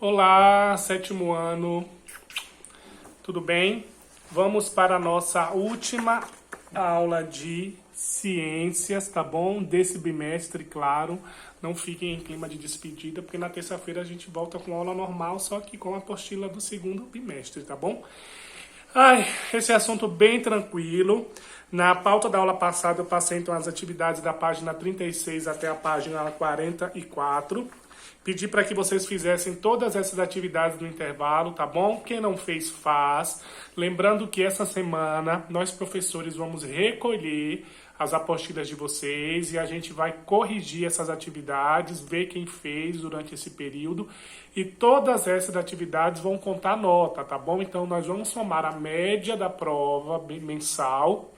Olá, sétimo ano, tudo bem? Vamos para a nossa última aula de ciências, tá bom? Desse bimestre, claro. Não fiquem em clima de despedida, porque na terça-feira a gente volta com aula normal, só que com a apostila do segundo bimestre, tá bom? Esse assunto bem tranquilo. Na pauta da aula passada eu passei então as atividades da página 36 até a página 44. Pedi para que vocês fizessem todas essas atividades no intervalo, tá bom? Quem não fez, faz. Lembrando que essa semana nós professores vamos recolher as apostilas de vocês e a gente vai corrigir essas atividades, ver quem fez durante esse período e todas essas atividades vão contar nota, tá bom? Então nós vamos somar a média da prova mensal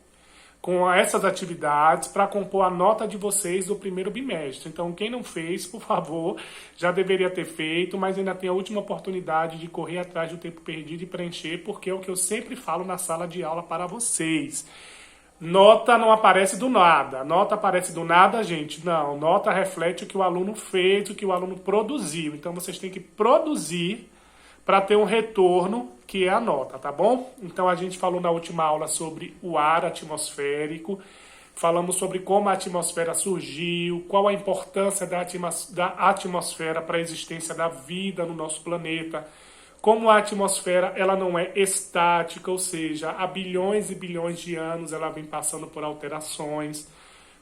com essas atividades para compor a nota de vocês do primeiro bimestre. Então, quem não fez, por favor, já deveria ter feito, mas ainda tem a última oportunidade de correr atrás do tempo perdido e preencher, porque é o que eu sempre falo na sala de aula para vocês. Nota não aparece do nada. Nota aparece do nada, gente. Não, nota reflete o que o aluno fez, o que o aluno produziu. Então, vocês têm que produzir para ter um retorno, que é a nota, tá bom? Então a gente falou na última aula sobre o ar atmosférico, falamos sobre como a atmosfera surgiu, qual a importância da atmosfera para a existência da vida no nosso planeta, como a atmosfera ela não é estática, ou seja, há bilhões e bilhões de anos ela vem passando por alterações,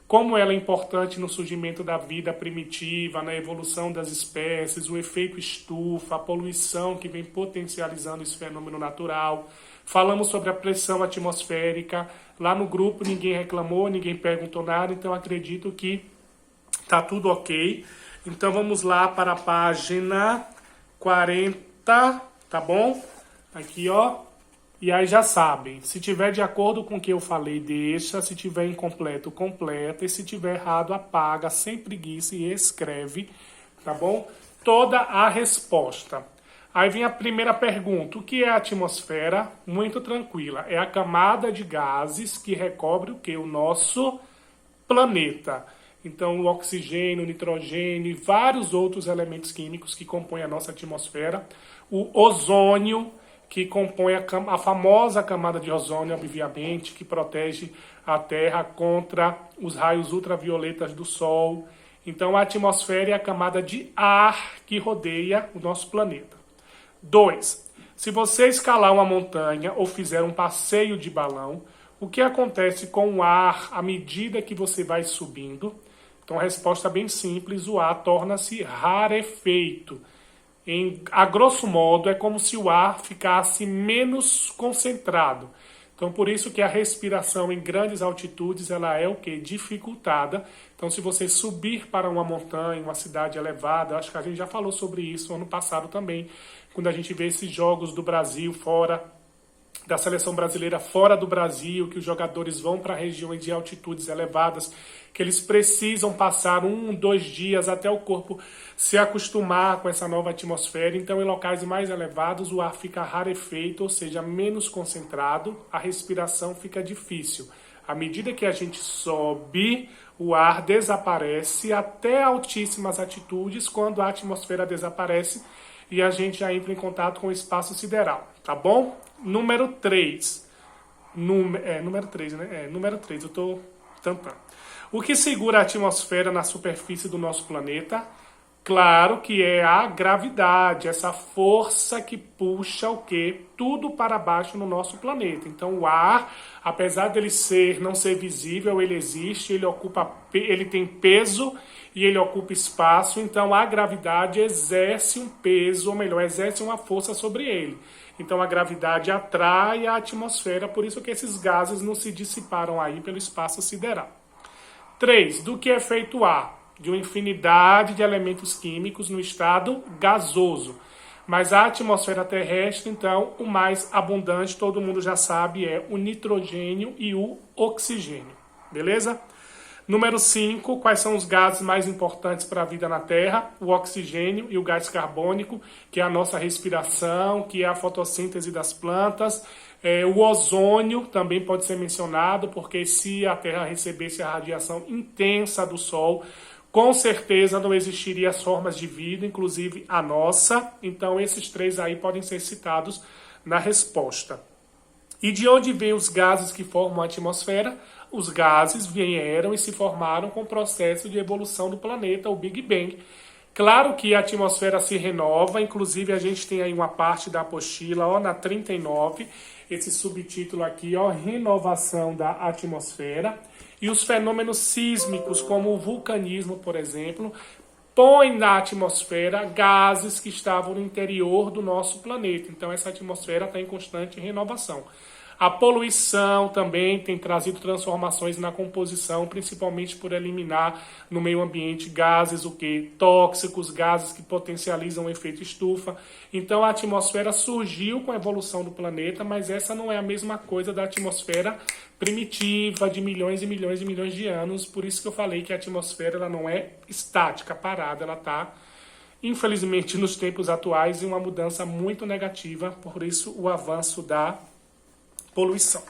como ela é importante no surgimento da vida primitiva, na evolução das espécies, o efeito estufa, a poluição que vem potencializando esse fenômeno natural. Falamos sobre a pressão atmosférica. Lá no grupo ninguém reclamou, ninguém perguntou nada, então acredito que tá tudo ok. Então vamos lá para a página 40, tá bom? Aqui, ó. E aí já sabem, se tiver de acordo com o que eu falei, deixa. Se tiver incompleto, completa. E se tiver errado, apaga, sem preguiça e escreve, tá bom? Toda a resposta. Aí vem a primeira pergunta. O que é a atmosfera? Muito tranquila. É a camada de gases que recobre o que? O nosso planeta. Então, o oxigênio, o nitrogênio e vários outros elementos químicos que compõem a nossa atmosfera. O ozônio, que compõe a famosa camada de ozônio, obviamente, que protege a Terra contra os raios ultravioletas do Sol. Então, a atmosfera é a camada de ar que rodeia o nosso planeta. 2. Se você escalar uma montanha ou fizer um passeio de balão, o que acontece com o ar à medida que você vai subindo? Então, a resposta é bem simples, o ar torna-se rarefeito. A grosso modo, é como se o ar ficasse menos concentrado. Então, por isso que a respiração em grandes altitudes, ela é o quê? Dificultada. Então, se você subir para uma montanha, uma cidade elevada, acho que a gente já falou sobre isso ano passado também, quando a gente vê esses jogos do Brasil fora, da seleção brasileira fora do Brasil, que os jogadores vão para regiões de altitudes elevadas, que eles precisam passar 2 dias até o corpo se acostumar com essa nova atmosfera. Então, em locais mais elevados, o ar fica rarefeito, ou seja, menos concentrado, a respiração fica difícil. À medida que a gente sobe, o ar desaparece até altíssimas altitudes, quando a atmosfera desaparece e a gente já entra em contato com o espaço sideral, tá bom? Número 3. Número 3, né? Número 3, eu tô tampando. O que segura a atmosfera na superfície do nosso planeta? Claro que é a gravidade, essa força que puxa o quê? Tudo para baixo no nosso planeta. Então o ar, apesar dele não ser visível, ele existe, ele tem peso e ele ocupa espaço. Então a gravidade exerce um peso, ou melhor, exerce uma força sobre ele. Então a gravidade atrai a atmosfera, por isso que esses gases não se dissiparam aí pelo espaço sideral. 3. Do que é feito o ar? De uma infinidade de elementos químicos no estado gasoso. Mas a atmosfera terrestre, então, o mais abundante, todo mundo já sabe, é o nitrogênio e o oxigênio. Beleza? Número 5, quais são os gases mais importantes para a vida na Terra? O oxigênio e o gás carbônico, que é a nossa respiração, que é a fotossíntese das plantas. O ozônio também pode ser mencionado, porque se a Terra recebesse a radiação intensa do Sol, com certeza não existiria as formas de vida, inclusive a nossa. Então, esses três aí podem ser citados na resposta. E de onde vêm os gases que formam a atmosfera? Os gases vieram e se formaram com o processo de evolução do planeta, o Big Bang. Claro que a atmosfera se renova, inclusive a gente tem aí uma parte da apostila, ó, na 39, esse subtítulo aqui, ó, renovação da atmosfera. E os fenômenos sísmicos, como o vulcanismo, por exemplo, põem na atmosfera gases que estavam no interior do nosso planeta. Então essa atmosfera está em constante renovação. A poluição também tem trazido transformações na composição, principalmente por eliminar no meio ambiente gases tóxicos, gases que potencializam o efeito estufa. Então a atmosfera surgiu com a evolução do planeta, mas essa não é a mesma coisa da atmosfera primitiva de milhões e milhões e milhões de anos. Por isso que eu falei que a atmosfera ela não é estática, parada, ela está, infelizmente, nos tempos atuais, em uma mudança muito negativa, por isso o avanço da poluição.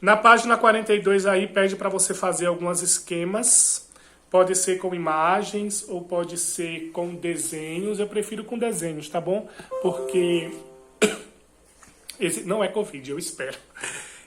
Na página 42 aí pede para você fazer alguns esquemas, pode ser com imagens ou pode ser com desenhos. Eu prefiro com desenhos, tá bom? Porque esse não é Covid, eu espero.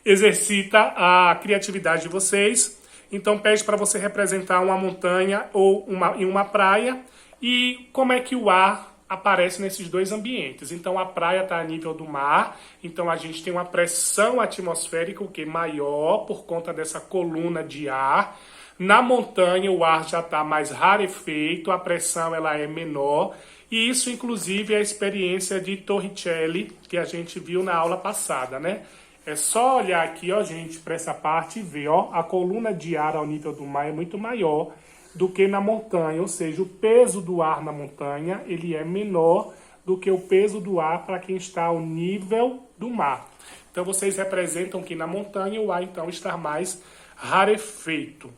Exercita a criatividade de vocês. Então pede para você representar uma montanha ou uma praia e como é que o ar aparece nesses dois ambientes. Então a praia está a nível do mar, então a gente tem uma pressão atmosférica maior por conta dessa coluna de ar. Na montanha o ar já está mais rarefeito, a pressão ela é menor, e isso inclusive é a experiência de Torricelli que a gente viu na aula passada, né? É só olhar aqui, ó, gente, para essa parte e ver, ó, a coluna de ar ao nível do mar é muito maior do que na montanha, ou seja, o peso do ar na montanha ele é menor do que o peso do ar para quem está ao nível do mar. Então vocês representam que na montanha o ar então está mais rarefeito.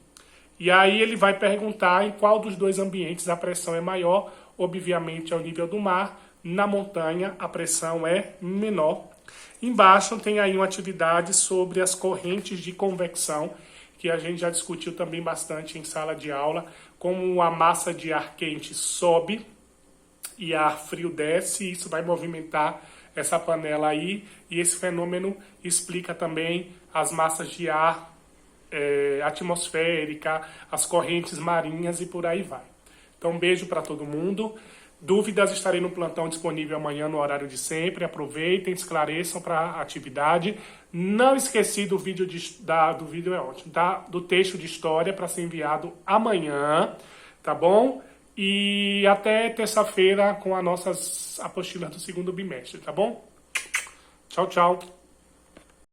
E aí ele vai perguntar em qual dos dois ambientes a pressão é maior, obviamente ao nível do mar, na montanha a pressão é menor. Embaixo tem aí uma atividade sobre as correntes de convecção, que a gente já discutiu também bastante em sala de aula, como a massa de ar quente sobe e ar frio desce, e isso vai movimentar essa panela aí, e esse fenômeno explica também as massas de ar atmosférica, as correntes marinhas e por aí vai. Então, um beijo para todo mundo. Dúvidas, estarei no plantão disponível amanhã no horário de sempre. Aproveitem, esclareçam para a atividade. Não esqueci do vídeo do texto de história para ser enviado amanhã, tá bom? E até terça-feira com as nossas apostilas do segundo bimestre, tá bom? Tchau, tchau.